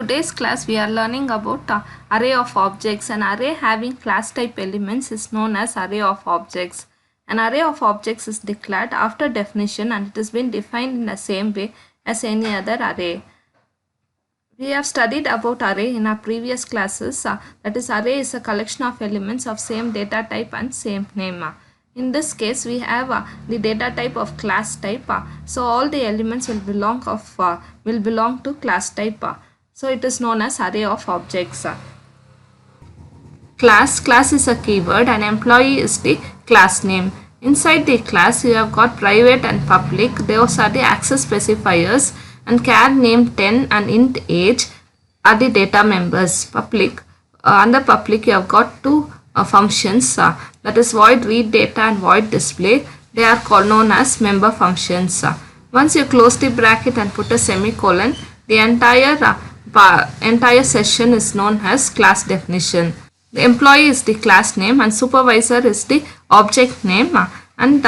Today's class we are learning about array of objects. An array having class type elements is known as array of objects. An array of objects is declared after definition and it has been defined in the same way as any other array. We have studied about array in our previous classes. That is, array is a collection of elements of same data type and same name. In this case, we have the data type of class type. So all the elements will belong to class type. So it is known as array of objects. Class is a keyword and employee is the class name. Inside the class you have got private and public. Those are the access specifiers, and char name 10 and int age are the data members. Public under public you have got two functions, that is void read data and void display. They are known as member functions. Once you close the bracket and put a semicolon, the entire session is known as class definition. The employee is the class name and supervisor is the object name, and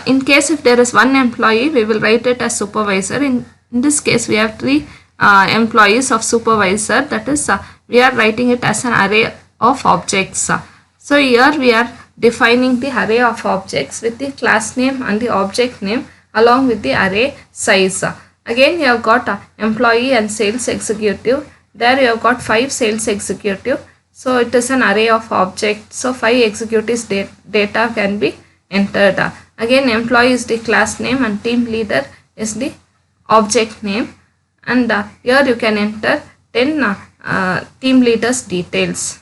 in case if there is one employee, we will write it as supervisor. In this case we have three employees of supervisor, that is we are writing it as an array of objects. So here we are defining the array of objects with the class name and the object name along with the array size. Again you have got employee and sales executive. There you have got 5 sales executive. So it is an array of objects. So 5 executives data can be entered. Again employee is the class name and team leader is the object name. And here you can enter 10 team leaders details.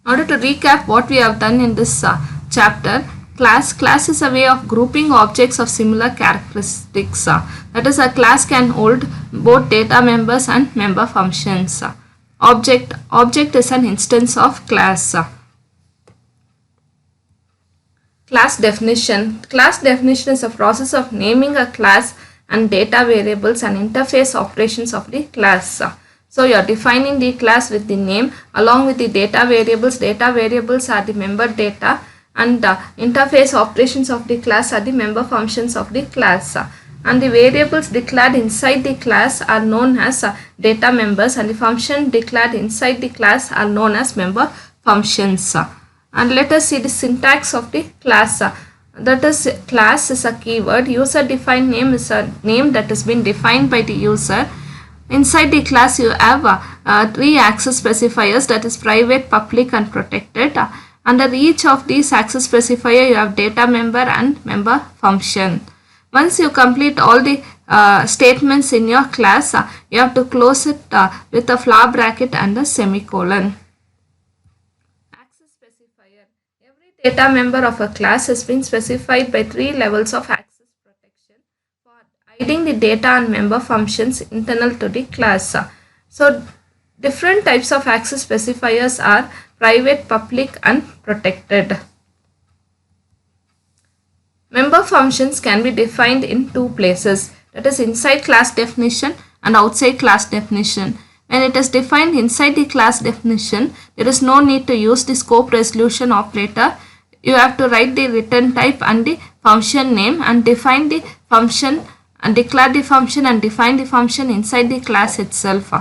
In order to recap what we have done in this chapter, Class is a way of grouping objects of similar characteristics. That is, a class can hold both data members and member functions. Object is an instance of class. Class definition is a process of naming a class and data variables and interface operations of the class. So you are defining the class with the name along with the data variables. Data variables are the member data, and interface operations of the class are the member functions of the class. And the variables declared inside the class are known as data members, and the function declared inside the class are known as member functions. And let us see the syntax of the class. That is, class is a keyword. User defined name is a name that has been defined by the user. Inside the class you have 3 access specifiers, that is private, public and protected. Under each of these access specifier you have data member and member function. Once you complete all the statements in your class, you have to close it with a flower bracket and a semicolon. Access specifier. Every data member of a class has been specified by 3 levels of access protection for hiding the data and member functions internal to the class. So different types of access specifiers are private, public and protected. Member functions can be defined in 2 places, that is inside class definition and outside class definition. When it is defined inside the class definition, there is no need to use the scope resolution operator. You have to write the return type and the function name and define the function and declare the function and define the function inside the class itself.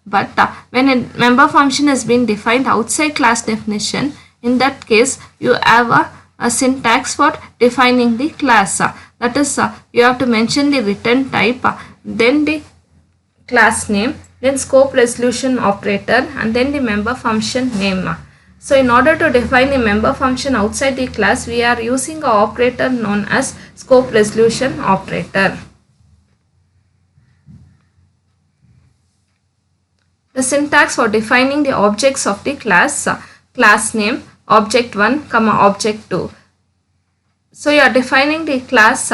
But when a member function has been defined outside class definition, in that case you have a syntax for defining the class. That is, you have to mention the return type, then the class name, then scope resolution operator and then the member function name. So in order to define the member function outside the class, we are using an operator known as scope resolution operator. The syntax for defining the objects of the class: class name, object 1, object 2. So you are defining the class,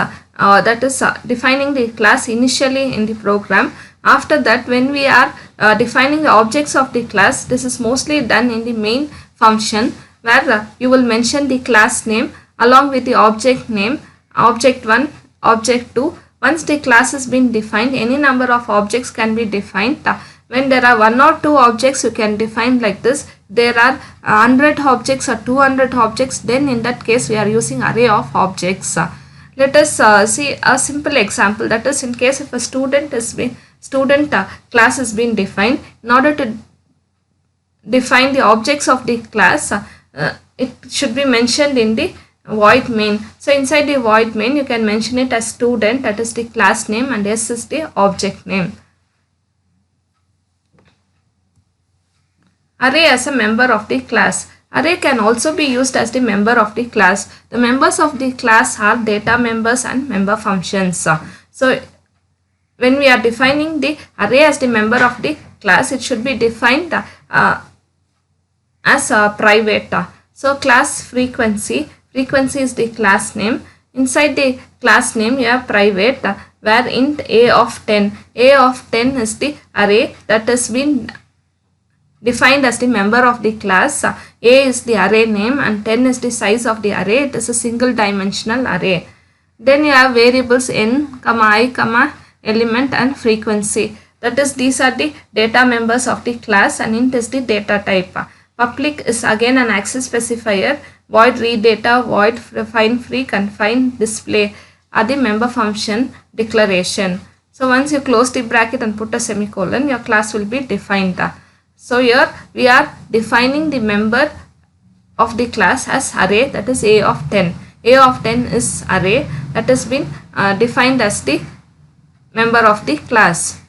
defining the class initially in the program. After that, when we are defining the objects of the class, this is mostly done in the main function, where you will mention the class name along with the object name, object 1, object 2. Once the class has been defined, any number of objects can be defined. When there are 1 or 2 objects, you can define like this. There are 100 objects or 200 objects, then in that case we are using array of objects. Let us see a simple example. That is, in case if a student is student class has been defined. In order to define the objects of the class, it should be mentioned in the void main. So inside the void main you can mention it as student, that is the class name, and S is the object name. Array as a member of the class. Array can also be used as the member of the class. The members of the class are data members and member functions. So when we are defining the array as the member of the class, it should be defined as a private. So class frequency is the class name. Inside the class name you have private, where int a of 10. A of 10 is the array that has been defined as the member of the class. A is the array name and 10 is the size of the array. It is a single dimensional array. Then you have variables n, I, element and frequency. That is, these are the data members of the class, and int is the data type. Public is again an access specifier. Void read data, void find free, confine, display are the member function declaration. So once you close the bracket and put a semicolon, your class will be defined. So here we are defining the member of the class as array, that is A of 10. A of 10 is array that has been defined as the member of the class.